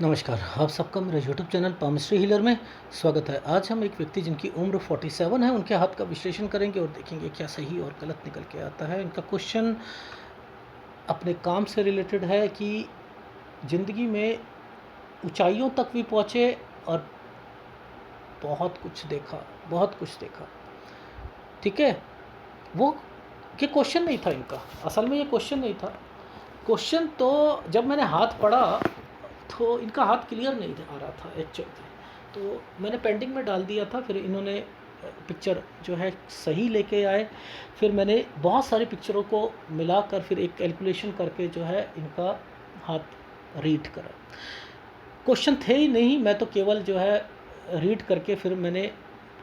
नमस्कार, आप सबका मेरे यूट्यूब चैनल पामिस्ट्री हीलर में स्वागत है। आज हम एक व्यक्ति जिनकी उम्र 47 है, उनके हाथ का विश्लेषण करेंगे और देखेंगे क्या सही और गलत निकल के आता है। इनका क्वेश्चन अपने काम से रिलेटेड है कि ज़िंदगी में ऊंचाइयों तक भी पहुँचे और बहुत कुछ देखा, बहुत कुछ देखा। ठीक है, वो ये क्वेश्चन नहीं था इनका, असल में ये क्वेश्चन नहीं था। क्वेश्चन तो जब मैंने हाथ पढ़ा तो इनका हाथ क्लियर नहीं आ रहा था एक्चुअल में, तो मैंने पेंडिंग में डाल दिया था। फिर इन्होंने पिक्चर जो है सही लेके आए। फिर मैंने बहुत सारी पिक्चरों को मिलाकर फिर एक कैलकुलेशन करके जो है इनका हाथ रीड करा। क्वेश्चन थे ही नहीं, मैं तो केवल जो है रीड करके फिर मैंने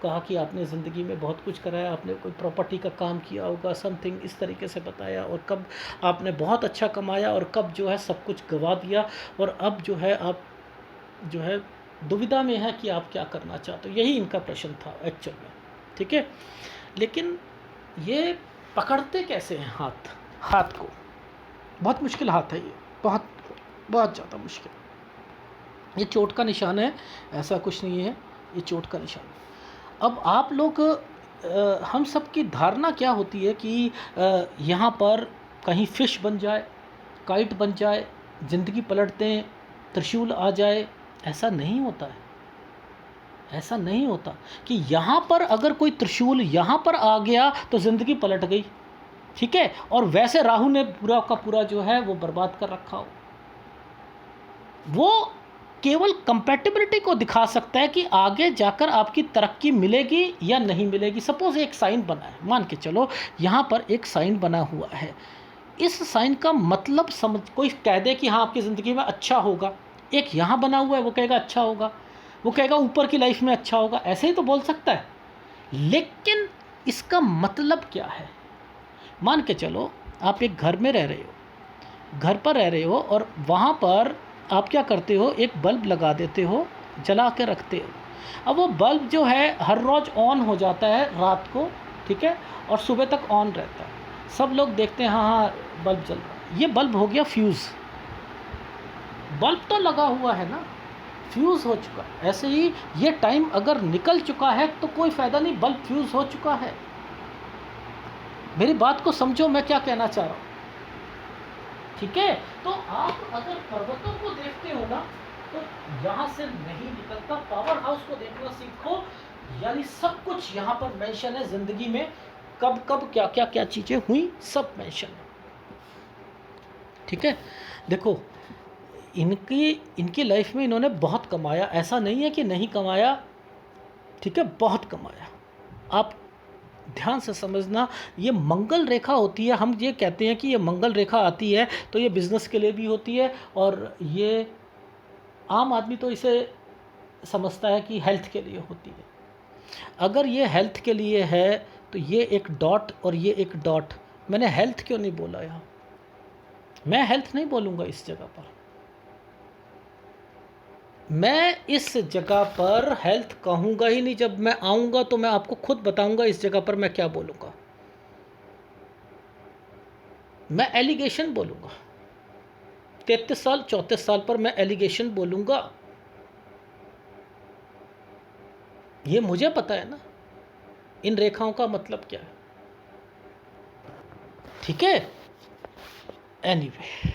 कहा कि आपने ज़िंदगी में बहुत कुछ करा है, आपने कोई प्रॉपर्टी का काम किया होगा, समथिंग इस तरीके से बताया, और कब आपने बहुत अच्छा कमाया और कब जो है सब कुछ गंवा दिया, और अब जो है आप जो है दुविधा में है कि आप क्या करना चाहते हो। यही इनका प्रश्न था एक्चुअल में। ठीक है, लेकिन ये पकड़ते कैसे हैं हाथ को? बहुत मुश्किल हाथ है ये, बहुत बहुत ज़्यादा मुश्किल। ये चोट का निशान है, ऐसा कुछ नहीं है, ये चोट का निशान है। अब आप लोग हम सब की धारणा क्या होती है कि यहाँ पर कहीं फ़िश बन जाए, काइट बन जाए, ज़िंदगी पलट दें, त्रिशूल आ जाए। ऐसा नहीं होता है, ऐसा नहीं होता कि यहाँ पर अगर कोई त्रिशूल यहाँ पर आ गया तो ज़िंदगी पलट गई। ठीक है, और वैसे राहु ने पूरा का पूरा जो है वो बर्बाद कर रखा हो। वो केवल कंपैटिबिलिटी को दिखा सकता है कि आगे जाकर आपकी तरक्की मिलेगी या नहीं मिलेगी। सपोज़ एक साइन बना है, मान के चलो यहाँ पर एक साइन बना हुआ है। इस साइन का मतलब समझ, कोई कह दे कि हाँ आपकी ज़िंदगी में अच्छा होगा, एक यहाँ बना हुआ है वो कहेगा अच्छा होगा, वो कहेगा ऊपर की लाइफ में अच्छा होगा, ऐसे ही तो बोल सकता है। लेकिन इसका मतलब क्या है? मान के चलो आप एक घर में रह रहे हो, घर पर रह रहे हो, और वहाँ पर आप क्या करते हो, एक बल्ब लगा देते हो, जला के रखते हो। अब वो बल्ब जो है हर रोज़ ऑन हो जाता है रात को, ठीक है, और सुबह तक ऑन रहता है। सब लोग देखते हैं हाँ हाँ बल्ब जल रहा है। ये बल्ब हो गया फ्यूज़। बल्ब तो लगा हुआ है ना, फ्यूज़ हो चुका है। ऐसे ही ये टाइम अगर निकल चुका है तो कोई फ़ायदा नहीं, बल्ब फ्यूज़ हो चुका है। मेरी बात को समझो, मैं क्या कहना चाह रहा हूँ। ठीक है, तो आप अगर पर्वतों को देखते हो ना, तो यहाँ से नहीं निकलता। पावर हाउस को देखना सीखो, यानी सब कुछ यहाँ पर मेंशन है। ज़िंदगी में कब कब क्या क्या क्या चीज़ें हुई, सब मेंशन है। ठीक है, देखो इनकी लाइफ में इन्होंने बहुत कमाया, ऐसा नहीं है कि नहीं कमाया। ठीक है, बहुत कमाया। आप ध्यान से समझना, ये मंगल रेखा होती है। हम ये कहते हैं कि ये मंगल रेखा आती है तो ये बिज़नेस के लिए भी होती है, और ये आम आदमी तो इसे समझता है कि हेल्थ के लिए होती है। अगर ये हेल्थ के लिए है तो ये एक डॉट और ये एक डॉट, मैंने हेल्थ क्यों नहीं बोला यहाँ? मैं हेल्थ नहीं बोलूँगा इस जगह पर, मैं इस जगह पर हेल्थ कहूँगा ही नहीं। जब मैं आऊँगा तो मैं आपको खुद बताऊँगा इस जगह पर मैं क्या बोलूँगा। मैं एलिगेशन बोलूँगा। 33 साल 34 साल पर मैं एलिगेशन बोलूँगा। ये मुझे पता है ना इन रेखाओं का मतलब क्या है। ठीक है, एनीवे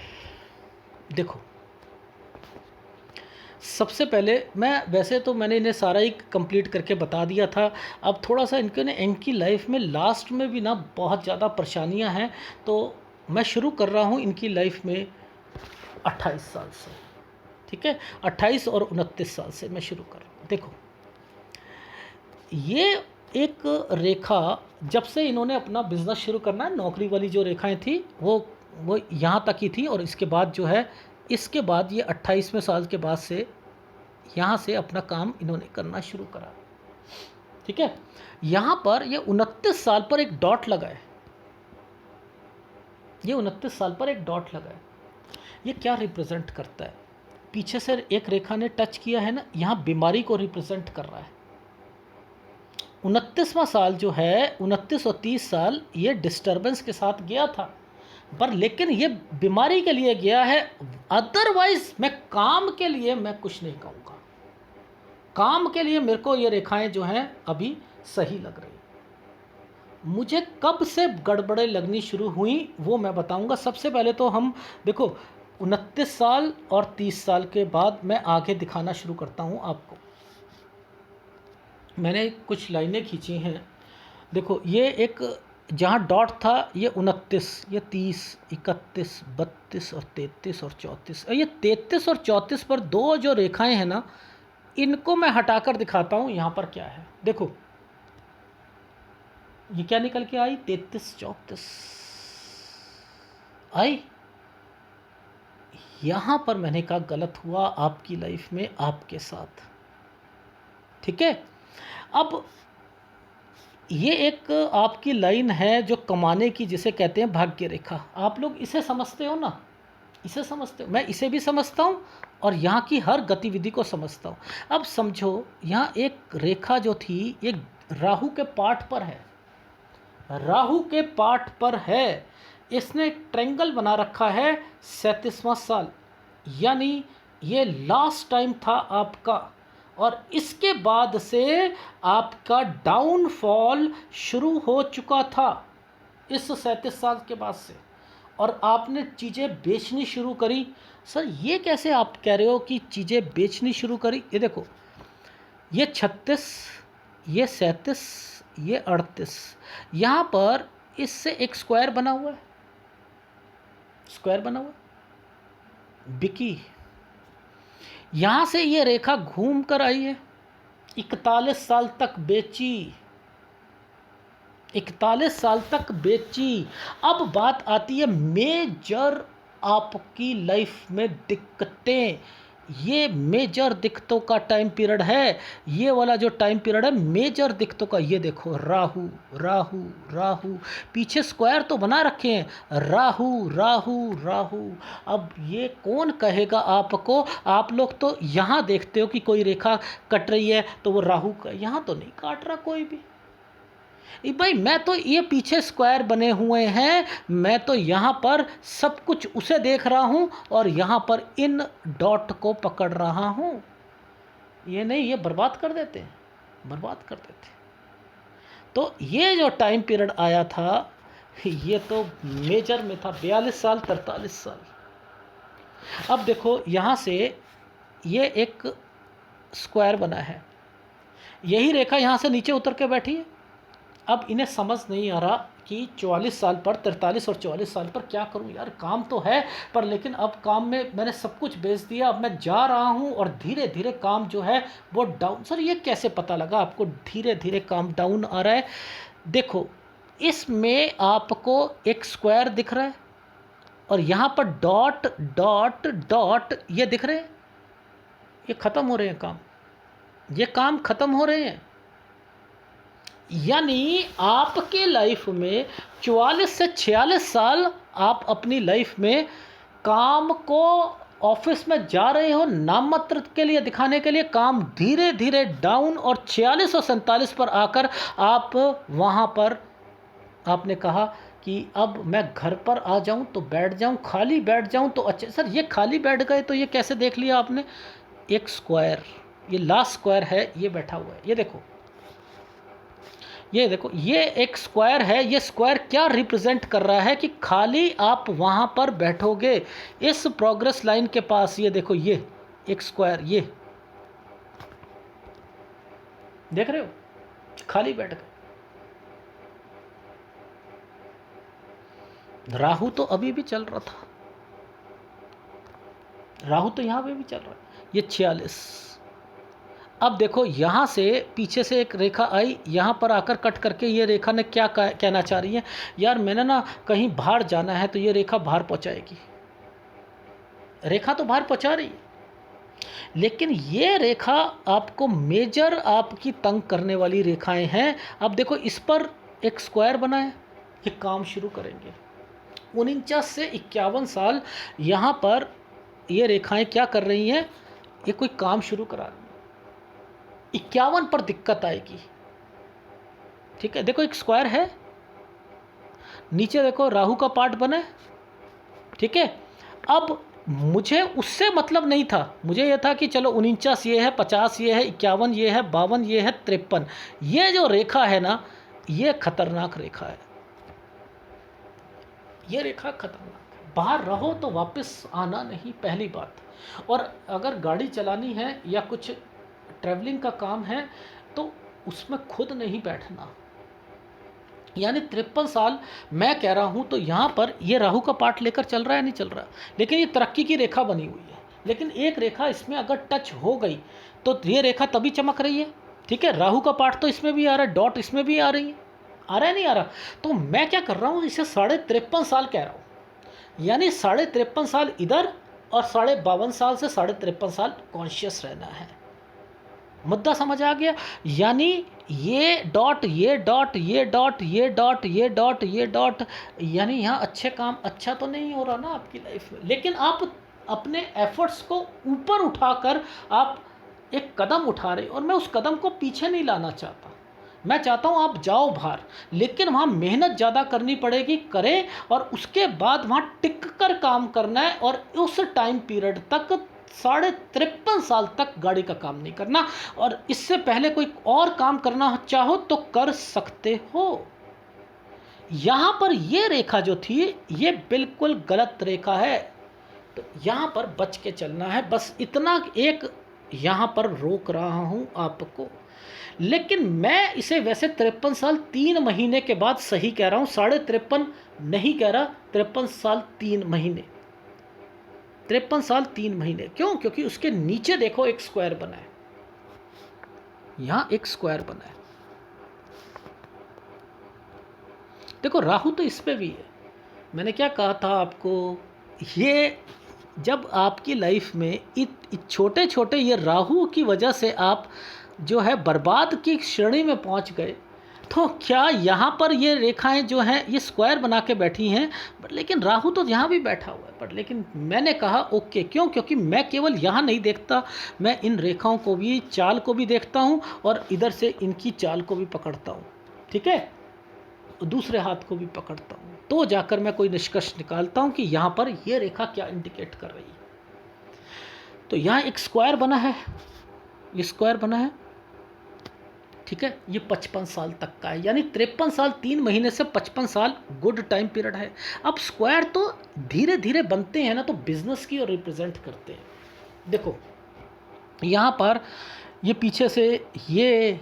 देखो, सबसे पहले वैसे तो मैंने इन्हें सारा ही कंप्लीट करके बता दिया था। अब थोड़ा सा इनकी लाइफ में लास्ट में भी ना बहुत ज़्यादा परेशानियां हैं, तो मैं शुरू कर रहा हूं इनकी लाइफ में 28 साल से। ठीक है, 28 और 29 साल से मैं शुरू कर रहा हूँ। देखो, ये एक रेखा, जब से इन्होंने अपना बिज़नेस शुरू करना है, नौकरी वाली जो रेखाएं थी वो यहाँ तक ही थी, और इसके बाद जो है, इसके बाद ये 28वें साल के बाद से यहाँ से अपना काम इन्होंने करना शुरू करा। ठीक है, यहाँ पर ये 29 साल पर एक डॉट लगा है। ये 29 साल पर एक डॉट लगा है। ये क्या रिप्रेजेंट करता है? पीछे से एक रेखा ने टच किया है ना, यहाँ बीमारी को रिप्रेजेंट कर रहा है। 29वां साल जो है, 29 और 30 साल ये डिस्टर्बेंस के साथ गया था। पर लेकिन ये बीमारी के लिए गया है, अदरवाइज मैं काम के लिए मैं कुछ नहीं कहूँगा। काम के लिए मेरे को ये रेखाएं जो हैं अभी सही लग रही। मुझे कब से गड़बड़े लगनी शुरू हुई वो मैं बताऊंगा। सबसे पहले तो हम देखो 29 साल और 30 साल के बाद मैं आगे दिखाना शुरू करता हूँ आपको। मैंने कुछ लाइनें खींची हैं, देखो ये एक जहाँ डॉट था ये 29, ये 30, 31, 32 और 33 और 34। ये 33 और 34 पर दो जो रेखाएं हैं ना, इनको मैं हटाकर दिखाता हूँ यहाँ पर क्या है। देखो ये क्या निकल के आई, 33 34 आई। यहाँ पर मैंने कहा गलत हुआ आपकी लाइफ में, आपके साथ। ठीक है, अब ये एक आपकी लाइन है जो कमाने की, जिसे कहते हैं भाग्य रेखा। आप लोग इसे समझते हो ना, इसे समझते हो, मैं इसे भी समझता हूँ और यहाँ की हर गतिविधि को समझता हूँ। अब समझो यहाँ एक रेखा जो थी ये राहु के पाठ पर है, राहु के पाठ पर है। इसने एक ट्रायंगल बना रखा है 37वां साल, यानी ये लास्ट टाइम था आपका, और इसके बाद से आपका डाउनफॉल शुरू हो चुका था इस 37 साल के बाद से, और आपने चीज़ें बेचनी शुरू करी। सर ये कैसे आप कह रहे हो कि चीज़ें बेचनी शुरू करी? ये देखो ये 36, ये 37, ये 38, यहाँ पर इससे एक स्क्वायर बना हुआ है, स्क्वायर बना हुआ है, बिकी यहाँ से ये रेखा घूम कर आई है, 41 साल तक बेची, 41 साल तक बेची। अब बात आती है मेजर आपकी लाइफ में दिक्कतें। ये मेजर दिक्कतों का टाइम पीरियड है, ये वाला जो टाइम पीरियड है मेजर दिक्कतों का। ये देखो राहु राहु राहु, पीछे स्क्वायर तो बना रखे हैं, राहु राहु राहु। अब ये कौन कहेगा आपको, आप लोग तो यहाँ देखते हो कि कोई रेखा कट रही है तो वो राहु का, यहाँ तो नहीं काट रहा कोई भी। भाई मैं तो ये पीछे स्क्वायर बने हुए हैं, मैं तो यहाँ पर सब कुछ उसे देख रहा हूँ और यहाँ पर इन डॉट को पकड़ रहा हूँ। ये नहीं, ये बर्बाद कर देते हैं, बर्बाद कर देते। तो ये जो टाइम पीरियड आया था ये तो मेजर में था, 42 साल 43 साल। अब देखो यहाँ से ये एक स्क्वायर बना है, यही रेखा यहाँ से नीचे उतर के बैठी है। अब इन्हें समझ नहीं आ रहा कि 44 साल पर, 43 और 44 साल पर क्या करूं यार, काम तो है पर लेकिन अब काम में मैंने सब कुछ बेच दिया, अब मैं जा रहा हूं और धीरे धीरे काम जो है वो डाउन। सर ये कैसे पता लगा आपको धीरे धीरे काम डाउन आ रहा है? देखो इसमें आपको एक स्क्वायर दिख रहा है और यहाँ पर डॉट डॉट डॉट ये दिख रहे हैं, ये ख़त्म हो रहे हैं काम, ये काम ख़त्म हो रहे हैं। यानी आपके लाइफ में 44 से 46 साल आप अपनी लाइफ में काम को, ऑफिस में जा रहे हो नाम मात्र के लिए, दिखाने के लिए, काम धीरे धीरे डाउन, और 46 और 47 पर आकर आप वहाँ पर आपने कहा कि अब मैं घर पर आ जाऊं तो बैठ जाऊं, खाली बैठ जाऊं तो अच्छे। सर ये खाली बैठ गए तो ये कैसे देख लिया आपने? एक स्क्वायर, ये लास्ट स्क्वायर है, ये बैठा हुआ है, ये देखो, ये देखो, ये एक स्क्वायर है। ये स्क्वायर क्या रिप्रेजेंट कर रहा है कि खाली आप वहाँ पर बैठोगे इस प्रोग्रेस लाइन के पास। ये देखो ये एक स्क्वायर, ये देख रहे हो, खाली बैठ गए। राहु तो अभी भी चल रहा था, राहु तो यहाँ पे भी चल रहा है। ये 46। अब देखो यहाँ से पीछे से एक रेखा आई, यहाँ पर आकर कट करके ये रेखा ने क्या कहना चाह रही है, यार मैंने ना कहीं बाहर जाना है तो ये रेखा बाहर पहुँचाएगी। रेखा तो बाहर पहुँचा रही है, लेकिन ये रेखा आपको मेजर आपकी तंग करने वाली रेखाएं हैं। अब देखो इस पर एक स्क्वायर बना है, ये काम शुरू करेंगे। 49 से 51 साल यहाँ पर ये रेखाएं क्या कर रही हैं, ये कोई काम शुरू करा रही हैं। 51 पर दिक्कत आएगी। ठीक है, देखो एक स्क्वायर है, नीचे देखो राहु का पार्ट बना है, ठीक है। अब मुझे उससे मतलब नहीं था, मुझे ये था कि चलो 49 ये है, 50 ये है, 51 ये है, 52 ये है, 53, ये जो रेखा है ना, ये खतरनाक रेखा है, ये रेखा खतरनाक है। बाहर रहो तो वापस आना नहीं, पहली बात। और अगर गाड़ी चलानी है या कुछ ट्रैवलिंग का काम है तो उसमें खुद नहीं बैठना। यानी 53 साल मैं कह रहा हूँ तो यहाँ पर ये राहु का पार्ट लेकर चल रहा है, नहीं चल रहा, लेकिन ये तरक्की की रेखा बनी हुई है। लेकिन एक रेखा इसमें अगर टच हो गई तो ये रेखा तभी चमक रही है, ठीक है। राहु का पार्ट तो इसमें भी आ रहा है, डॉट इसमें भी आ रही है, आ रहा है नहीं आ रहा। तो मैं क्या कर रहा हूँ, इसे 53.5 कह रहा हूँ। यानी 53.5 साल इधर और 52.5 से 53.5 कॉन्शियस रहना है। मुद्दा समझ आ गया। यानी ये डॉट ये डॉट ये डॉट ये डॉट ये डॉट ये डॉट, यानी यहाँ अच्छे काम अच्छा तो नहीं हो रहा ना आपकी लाइफ में, लेकिन आप अपने एफर्ट्स को ऊपर उठाकर आप एक कदम उठा रहे, और मैं उस कदम को पीछे नहीं लाना चाहता। मैं चाहता हूँ आप जाओ बाहर, लेकिन वहाँ मेहनत ज़्यादा करनी पड़ेगी, करें, और उसके बाद वहाँ टिक कर काम करना है। और उस टाइम पीरियड तक 53.5 साल तक गाड़ी का काम नहीं करना, और इससे पहले कोई और काम करना चाहो तो कर सकते हो। यहाँ पर ये रेखा जो थी ये बिल्कुल गलत रेखा है, तो यहाँ पर बच के चलना है। बस इतना एक यहाँ पर रोक रहा हूँ आपको। लेकिन मैं इसे वैसे 53 साल 3 महीने के बाद सही कह रहा हूँ, 53.5 नहीं कह रहा, 53 साल 3 महीने, 53 साल 3 महीने। क्यों? क्योंकि उसके नीचे देखो एक स्क्वायर बना है, यहां एक स्क्वायर बना है, देखो राहु तो इस पे भी है। मैंने क्या कहा था आपको, ये जब आपकी लाइफ में छोटे छोटे ये राहु की वजह से आप जो है बर्बाद की श्रेणी में पहुंच गए, तो क्या यहाँ पर ये रेखाएं जो हैं ये स्क्वायर बना के बैठी हैं, बट लेकिन राहु तो यहाँ भी बैठा हुआ है। बट लेकिन मैंने कहा ओके, क्यों? क्योंकि मैं केवल यहाँ नहीं देखता, मैं इन रेखाओं को भी, चाल को भी देखता हूँ, और इधर से इनकी चाल को भी पकड़ता हूँ, ठीक है, दूसरे हाथ को भी पकड़ता हूँ, तो जाकर मैं कोई निष्कर्ष निकालता हूँ कि यहाँ पर ये रेखा क्या इंडिकेट कर रही है। तो यहाँ एक स्क्वायर बना है, ये स्क्वायर बना है, ठीक है। ये 55 साल तक का है, यानी 53 साल 3 महीने से 55 साल गुड टाइम पीरियड है। अब स्क्वायर तो धीरे धीरे बनते हैं ना, तो बिजनेस की और रिप्रेजेंट करते हैं। देखो यहाँ पर ये पीछे से ये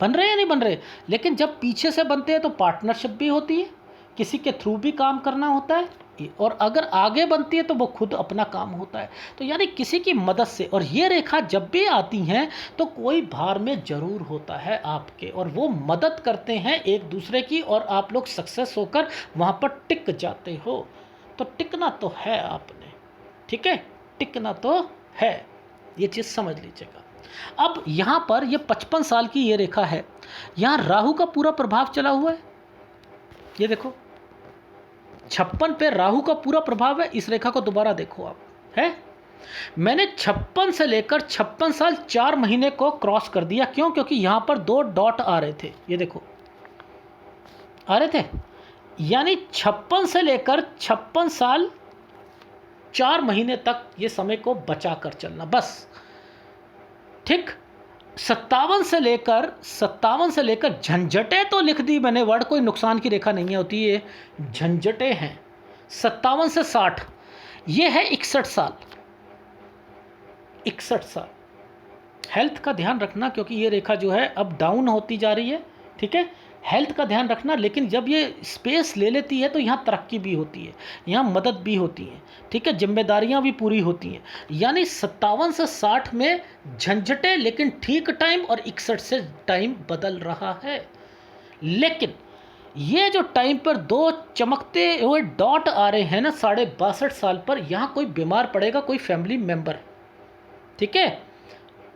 बन रहे हैं, नहीं बन रहे, लेकिन जब पीछे से बनते हैं तो पार्टनरशिप भी होती है, किसी के थ्रू भी काम करना होता है, और अगर आगे बनती है तो वो खुद अपना काम होता है। तो यानी किसी की मदद से, और ये रेखा जब भी आती हैं तो कोई भार में ज़रूर होता है आपके, और वो मदद करते हैं एक दूसरे की, और आप लोग सक्सेस होकर वहाँ पर टिक जाते हो। तो टिकना तो है आपने, ठीक है, टिकना तो है, ये चीज़ समझ लीजिएगा। अब यहाँ पर ये 55 साल की ये रेखा है, यहाँ राहु का पूरा प्रभाव चला हुआ है, ये देखो 56 पे राहु का पूरा प्रभाव है। इस रेखा को दोबारा देखो आप, है, मैंने 56 से लेकर 56 साल 4 महीने को क्रॉस कर दिया। क्यों? क्योंकि यहाँ पर 2 डॉट आ रहे थे, ये देखो आ रहे थे, यानी 56 से लेकर 56 साल 4 महीने तक ये समय को बचा कर चलना बस, ठीक। 57 से लेकर झंझटें तो लिख दी मैंने, वर्ड कोई नुकसान की रेखा नहीं होती, ये झंझटें हैं। 57 से 60 ये है 61 साल, 61 साल। हेल्थ का ध्यान रखना, क्योंकि ये रेखा जो है अब डाउन होती जा रही है, ठीक है, हेल्थ का ध्यान रखना। लेकिन जब ये स्पेस ले लेती है तो यहाँ तरक्की भी होती है, यहाँ मदद भी होती है, ठीक है, जिम्मेदारियाँ भी पूरी होती हैं। यानी 57 से 60 में झंझटें, लेकिन ठीक टाइम, और 61 से टाइम बदल रहा है। लेकिन ये जो टाइम पर 2 चमकते हुए डॉट आ रहे हैं ना 62.5 साल पर, यहाँ कोई बीमार पड़ेगा, कोई फैमिली मेम्बर, ठीक है,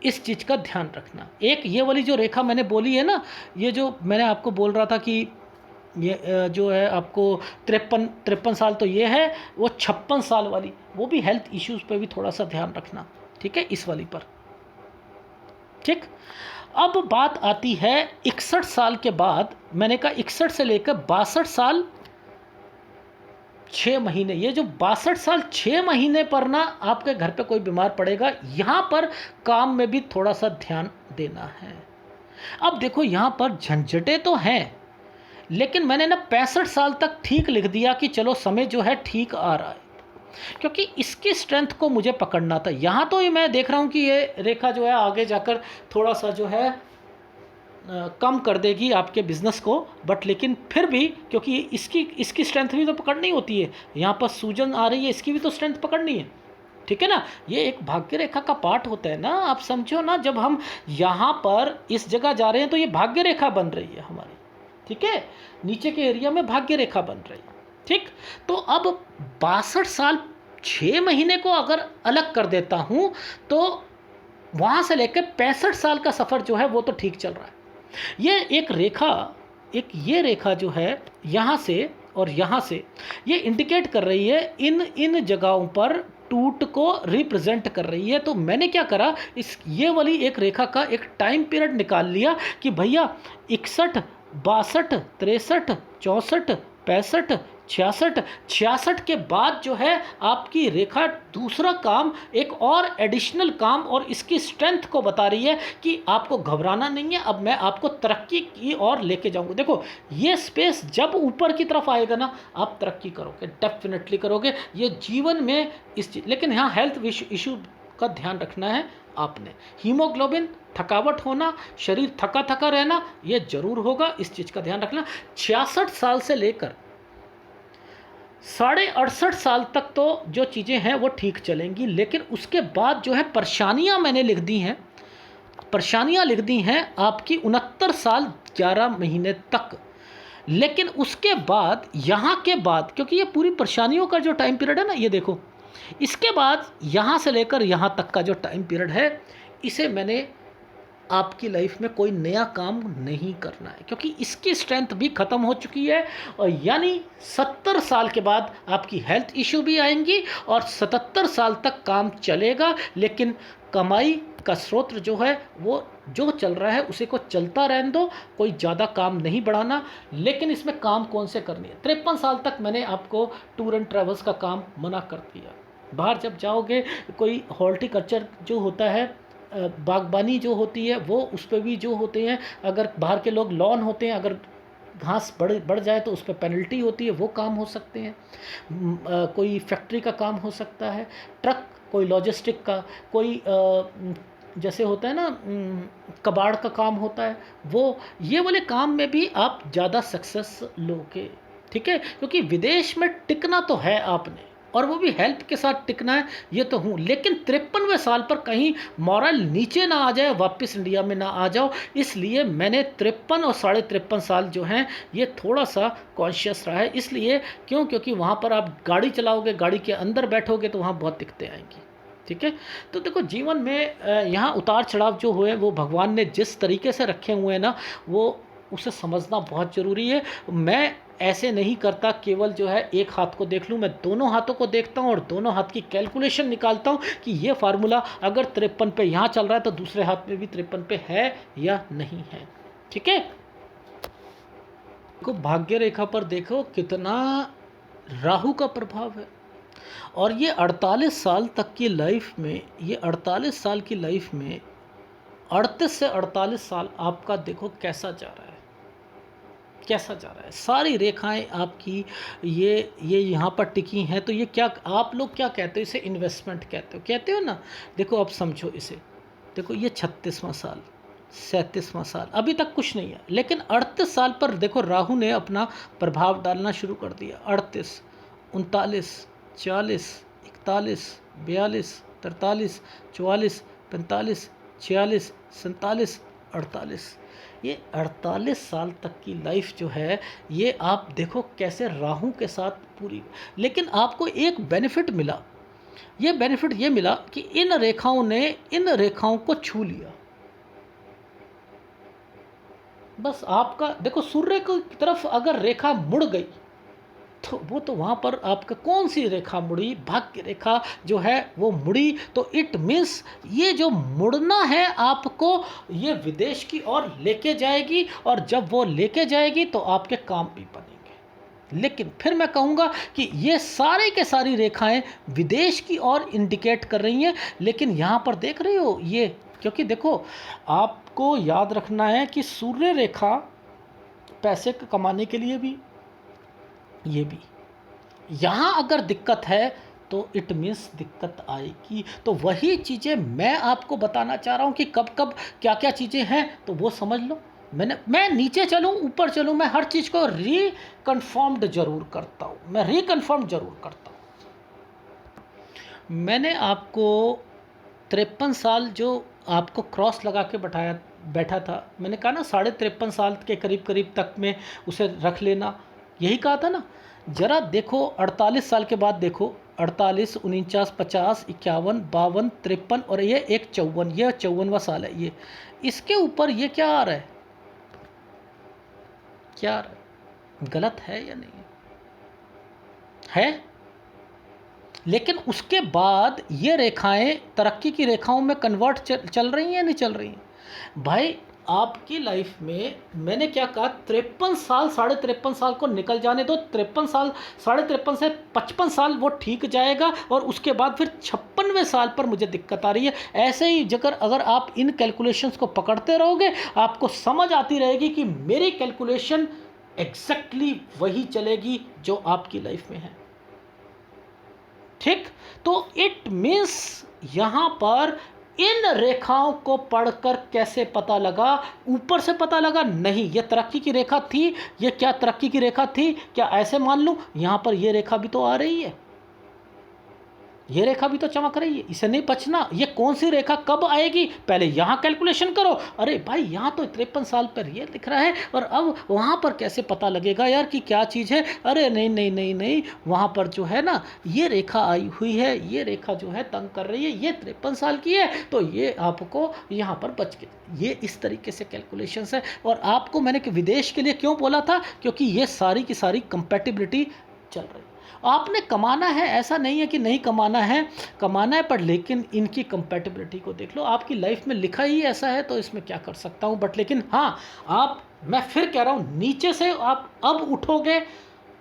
इस चीज़ का ध्यान रखना। एक ये वाली जो रेखा मैंने बोली है ना, ये जो मैंने आपको बोल रहा था कि ये जो है आपको 53 साल, तो ये है वो 56 साल वाली, वो भी हेल्थ इश्यूज़ पे भी थोड़ा सा ध्यान रखना, ठीक है, इस वाली पर, ठीक। अब बात आती है 61 साल के बाद, मैंने कहा 61 से लेकर 62 साल 6 महीने, ये जो 62 साल 6 महीने पर ना आपके घर पे कोई बीमार पड़ेगा, यहाँ पर काम में भी थोड़ा सा ध्यान देना है। अब देखो यहाँ पर झंझटें तो हैं, लेकिन मैंने ना 65 साल तक ठीक लिख दिया कि चलो समय जो है ठीक आ रहा है, क्योंकि इसकी स्ट्रेंथ को मुझे पकड़ना था। यहाँ तो ये मैं देख रहा हूँ कि ये रेखा जो है आगे जाकर थोड़ा सा जो है कम कर देगी आपके बिज़नेस को, बट लेकिन फिर भी क्योंकि इसकी स्ट्रेंथ भी तो पकड़नी होती है। यहाँ पर सूजन आ रही है, इसकी भी तो स्ट्रेंथ पकड़नी है, ठीक है ना। ये एक भाग्य रेखा का पार्ट होता है ना, आप समझो ना। जब हम यहाँ पर इस जगह जा रहे हैं तो ये भाग्य रेखा बन रही है हमारी, ठीक है, नीचे के एरिया में भाग्य रेखा बन रही है, ठीक। तो अब 62 साल 6 महीने को अगर अलग कर देता हूँ तो वहाँ से लेकर 65 साल का सफ़र जो है वो तो ठीक चल रहा है। ये एक रेखा, ये रेखा जो है यहाँ से और यहाँ से, ये इंडिकेट कर रही है इन जगहों पर टूट को रिप्रेजेंट कर रही है। तो मैंने क्या करा, ये वाली एक रेखा का एक टाइम पीरियड निकाल लिया कि भैया 61, 62, 63, 64, 65, 66 के बाद जो है आपकी रेखा दूसरा काम, एक और एडिशनल काम, और इसकी स्ट्रेंथ को बता रही है कि आपको घबराना नहीं है, अब मैं आपको तरक्की की ओर लेके जाऊंगा। देखो ये स्पेस जब ऊपर की तरफ आएगा ना, आप तरक्की करोगे, डेफिनेटली करोगे ये जीवन में इस चीज। लेकिन यहाँ हेल्थ इशू का ध्यान रखना है आपने। हीमोग्लोबिन, थकावट होना, शरीर थका थका रहना, ये जरूर होगा, इस चीज़ का ध्यान रखना। 66 साल से लेकर 68.5 साल तक तो जो चीज़ें हैं वो ठीक चलेंगी, लेकिन उसके बाद जो है परेशानियां मैंने लिख दी हैं, परेशानियां लिख दी हैं आपकी 69 साल 11 महीने तक। लेकिन उसके बाद, यहाँ के बाद, क्योंकि ये पूरी परेशानियों का जो टाइम पीरियड है ना, ये देखो, इसके बाद यहाँ से लेकर यहाँ तक का जो टाइम पीरियड है, इसे मैंने आपकी लाइफ में कोई नया काम नहीं करना है, क्योंकि इसकी स्ट्रेंथ भी ख़त्म हो चुकी है। और यानी 70 साल के बाद आपकी हेल्थ इशू भी आएंगी और 77 साल तक काम चलेगा, लेकिन कमाई का स्रोत जो है वो जो चल रहा है उसे को चलता रहने दो, कोई ज़्यादा काम नहीं बढ़ाना। लेकिन इसमें काम कौन से करनी है, 53 साल तक मैंने आपको टूर एंड ट्रैवल्स का काम मना कर दिया। बाहर जब जाओगे, कोई हॉर्टिकल्चर जो होता है, बागबानी जो होती है, वो उस पर भी जो होते हैं, अगर बाहर के लोग लॉन होते हैं, अगर घास बढ़ जाए तो उस पर पेनल्टी होती है, वो काम हो सकते हैं। कोई फैक्ट्री का काम हो सकता है, ट्रक, कोई लॉजिस्टिक का, कोई जैसे होता है ना कबाड़ का काम होता है, वो ये वाले काम में भी आप ज़्यादा सक्सेस लोगे, ठीक है। क्योंकि विदेश में टिकना तो है आपने, और वो भी हेल्प के साथ टिकना है, ये तो हूँ। लेकिन 53वें साल पर कहीं मॉरल नीचे ना आ जाए, वापस इंडिया में ना आ जाओ, इसलिए मैंने 53 और 53.5 साल जो हैं ये थोड़ा सा कॉन्शियस रहा है। इसलिए क्यों, क्योंकि वहाँ पर आप गाड़ी चलाओगे, गाड़ी के अंदर बैठोगे तो वहाँ बहुत दिक्कतें आएंगी, ठीक है। तो देखो जीवन में यहाँ उतार चढ़ाव जो हुए वो भगवान ने जिस तरीके से रखे हुए हैं ना, वो उसे समझना बहुत ज़रूरी है। मैं ऐसे नहीं करता केवल जो है एक हाथ को देख लूँ, मैं दोनों हाथों को देखता हूँ और दोनों हाथ की कैलकुलेशन निकालता हूँ कि ये फार्मूला अगर 53 पे यहाँ चल रहा है तो दूसरे हाथ में भी 53 पे है या नहीं है, ठीक है। को भाग्य रेखा पर देखो कितना राहु का प्रभाव है, और ये 48 साल तक की लाइफ में, ये 48 साल की लाइफ में 38 से 48 साल आपका देखो कैसा जा रहा है, कैसा जा रहा है। सारी रेखाएं आपकी ये यहाँ पर टिकी हैं, तो ये क्या, आप लोग क्या कहते हो, इसे इन्वेस्टमेंट कहते हो ना। देखो अब समझो इसे, देखो ये 36वां साल, 37वां साल, अभी तक कुछ नहीं है, लेकिन 38 साल पर देखो राहु ने अपना प्रभाव डालना शुरू कर दिया। 38, 39, 40, 41, 42, 43, 44, 45, 46, 47, 48, ये 48 साल तक की लाइफ जो है, ये आप देखो कैसे राहु के साथ पूरी। लेकिन आपको एक बेनिफिट मिला, ये बेनिफिट ये मिला कि इन रेखाओं ने इन रेखाओं को छू लिया। बस आपका देखो सूर्य की तरफ अगर रेखा मुड़ गई तो वो तो वहाँ पर आपका कौन सी रेखा मुड़ी, भाग्य रेखा जो है वो मुड़ी, तो इट मीन्स ये जो मुड़ना है आपको ये विदेश की ओर लेके जाएगी, और जब वो लेके जाएगी तो आपके काम भी बनेंगे। लेकिन फिर मैं कहूँगा कि ये सारे के सारी रेखाएं विदेश की ओर इंडिकेट कर रही हैं, लेकिन यहाँ पर देख रहे हो ये, क्योंकि देखो आपको याद रखना है कि सूर्य रेखा पैसे कमाने के लिए भी, ये भी यहाँ अगर दिक्कत है तो इट मीन्स दिक्कत आएगी। तो वही चीज़ें मैं आपको बताना चाह रहा हूँ कि कब कब क्या क्या चीज़ें हैं, तो वो समझ लो। मैं नीचे चलूँ ऊपर चलूँ, मैं हर चीज़ को रिकन्फर्म्ड जरूर करता हूँ, मैं रिकन्फर्म जरूर करता हूँ। मैंने आपको 53 साल जो आपको क्रॉस लगा के बैठा था, मैंने कहा ना 53.5 साल के करीब करीब तक में उसे रख लेना, यही कहा था ना। जरा देखो 48 साल के बाद देखो, 48, 49, 50, 51, 52, 53 और ये एक 54, ये 54वां साल है ये। इसके ऊपर ये क्या आ रहा है, क्या आ रहा है, गलत है या नहीं है? लेकिन उसके बाद ये रेखाएं तरक्की की रेखाओं में कन्वर्ट चल रही हैं, नहीं चल रही हैं भाई। आपकी लाइफ में मैंने क्या कहा, 53 साल 53.5 साल को निकल जाने दो, 53 साल 53.5 से 55 साल वो ठीक जाएगा, और उसके बाद फिर 56वें साल पर मुझे दिक्कत आ रही है। ऐसे ही जगह अगर आप इन कैलकुलेशंस को पकड़ते रहोगे, आपको समझ आती रहेगी कि मेरी कैलकुलेशन एग्जैक्टली वही चलेगी जो आपकी लाइफ में है, ठीक। तो इट मीन्स यहाँ पर इन रेखाओं को पढ़कर कैसे पता लगा, ऊपर से पता लगा नहीं, ये तरक्की की रेखा थी, ये क्या तरक्की की रेखा थी, क्या ऐसे मान लूँ? यहाँ पर ये रेखा भी तो आ रही है, ये रेखा भी तो चमक रही है, इसे नहीं बचना। ये कौन सी रेखा कब आएगी, पहले यहाँ कैलकुलेशन करो। अरे भाई यहाँ तो 53 साल पर ये लिख रहा है, और अब वहाँ पर कैसे पता लगेगा यार कि क्या चीज़ है? अरे नहीं नहीं नहीं नहीं, वहाँ पर जो है ना ये रेखा आई हुई है, ये रेखा जो है तंग कर रही है, ये 53 साल की है, तो ये आपको यहाँ पर बच के, ये इस तरीके से कैलकुलेशंस है। और आपको मैंने कि विदेश के लिए क्यों बोला था, क्योंकि ये सारी की सारी कंपैटिबिलिटी चल रही है। आपने कमाना है, ऐसा नहीं है कि नहीं कमाना है, कमाना है, पर लेकिन इनकी कंपैटिबिलिटी को देख लो। आपकी लाइफ में लिखा ही ऐसा है, तो इसमें क्या कर सकता हूँ। बट लेकिन हाँ, आप, मैं फिर कह रहा हूँ, नीचे से आप अब उठोगे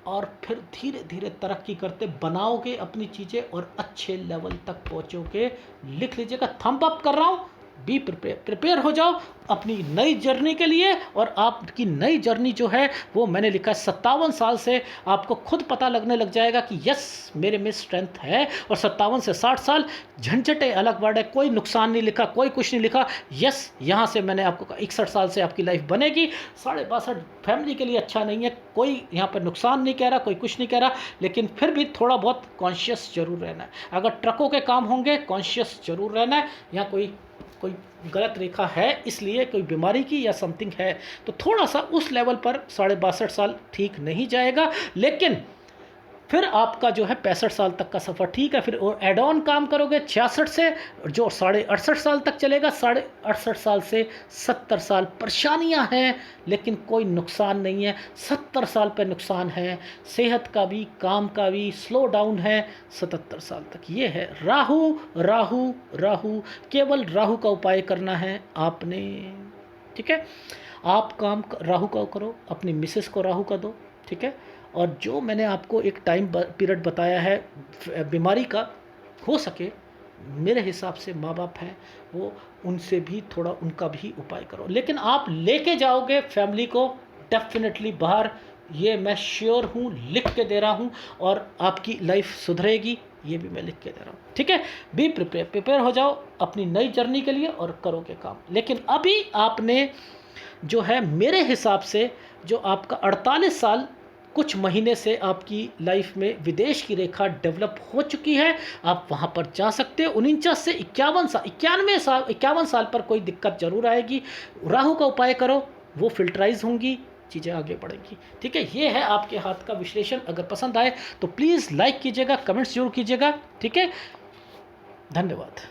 और फिर धीरे धीरे तरक्की करते बनाओगे अपनी चीज़ें, और अच्छे लेवल तक पहुँचोगे। लिख लीजिएगा, थंब अप कर रहा हूँ। बी प्रिपेयर हो जाओ अपनी नई जर्नी के लिए। और आपकी नई जर्नी जो है वो मैंने लिखा है 57 साल से आपको खुद पता लगने लग जाएगा कि यस मेरे में स्ट्रेंथ है। और 57 से 60 साल झंझटे अलग वर्ड है, कोई नुकसान नहीं लिखा, कोई कुछ नहीं लिखा। यस यहाँ से मैंने आपको कहा 61 साल से आपकी लाइफ बनेगी। 62.5 फैमिली के लिए अच्छा नहीं है, कोई यहाँ पर नुकसान नहीं कह रहा, कोई कुछ नहीं कह रहा, लेकिन फिर भी थोड़ा बहुत कॉन्शियस जरूर रहना है। अगर ट्रकों के काम होंगे कॉन्शियस जरूर रहना है। यहाँ कोई गलत रेखा है, इसलिए कोई बीमारी की या समथिंग है, तो थोड़ा सा उस लेवल पर 62.5 साल ठीक नहीं जाएगा। लेकिन फिर आपका जो है 65 साल तक का सफ़र ठीक है। फिर और एड ऑन काम करोगे 66 से जो 68.5 साल तक चलेगा। 68.5 साल से 70 साल परेशानियां हैं, लेकिन कोई नुकसान नहीं है। 70 साल पे नुकसान है, सेहत का भी, काम का भी, स्लो डाउन है 77 साल तक। ये है राहु राहु राहु, केवल राहु का उपाय करना है आपने, ठीक है। आप काम राहु का करो, अपनी मिसेस को राहु का दो, ठीक है। और जो मैंने आपको एक टाइम पीरियड बताया है बीमारी का, हो सके मेरे हिसाब से माँ बाप हैं वो, उनसे भी थोड़ा उनका भी उपाय करो। लेकिन आप लेके जाओगे फैमिली को डेफिनेटली बाहर, ये मैं श्योर हूँ, लिख के दे रहा हूँ। और आपकी लाइफ सुधरेगी, ये भी मैं लिख के दे रहा हूँ, ठीक है। बी प्रिपेयर हो जाओ अपनी नई जर्नी के लिए और करोगे काम। लेकिन अभी आपने जो है मेरे हिसाब से जो आपका 48 साल कुछ महीने से आपकी लाइफ में विदेश की रेखा डेवलप हो चुकी है, आप वहाँ पर जा सकते हो। 49 से 51 साल पर कोई दिक्कत जरूर आएगी। राहु का उपाय करो, वो फिल्टराइज होंगी, चीज़ें आगे बढ़ेंगी, ठीक है। ये है आपके हाथ का विश्लेषण। अगर पसंद आए तो प्लीज़ लाइक कीजिएगा, कमेंट्स जरूर कीजिएगा, ठीक है। धन्यवाद।